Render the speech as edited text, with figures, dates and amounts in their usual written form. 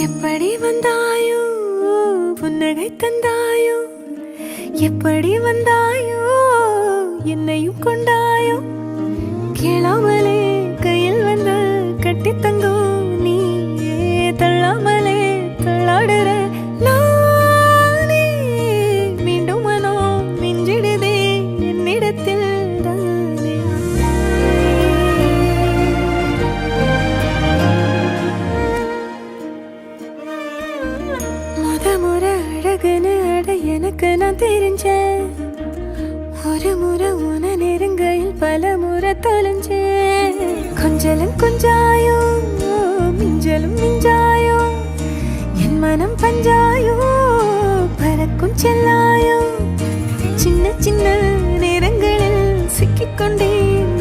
எப்படி வந்தாயோ புன்னகை தந்தாயோ எப்படி வந்தாயோ என்னையும் கொண்டாயோ கேளாமலே கையில் வந்து கட்டி தங்கும் நீ தள்ளாமலே தள்ளாடுற நானே மீண்டும் மனோ மிஞ்சிடுதே என்னிடத்தில் தானே முறை அழகுன்னு அட எனக்கு நான் தெரிஞ்சேன் ஒரு முறை உன நெருங்கையில் பல முறை தொலைஞ்சேன் கொஞ்சலும் கொஞ்சாயோ மிஞ்சலும் மிஞ்சாயோ என் மனம் பஞ்சாயோ பறக்கும் செல்லாயோ சின்ன சின்ன நேரங்களில் சிக்கிக்கொண்டேன்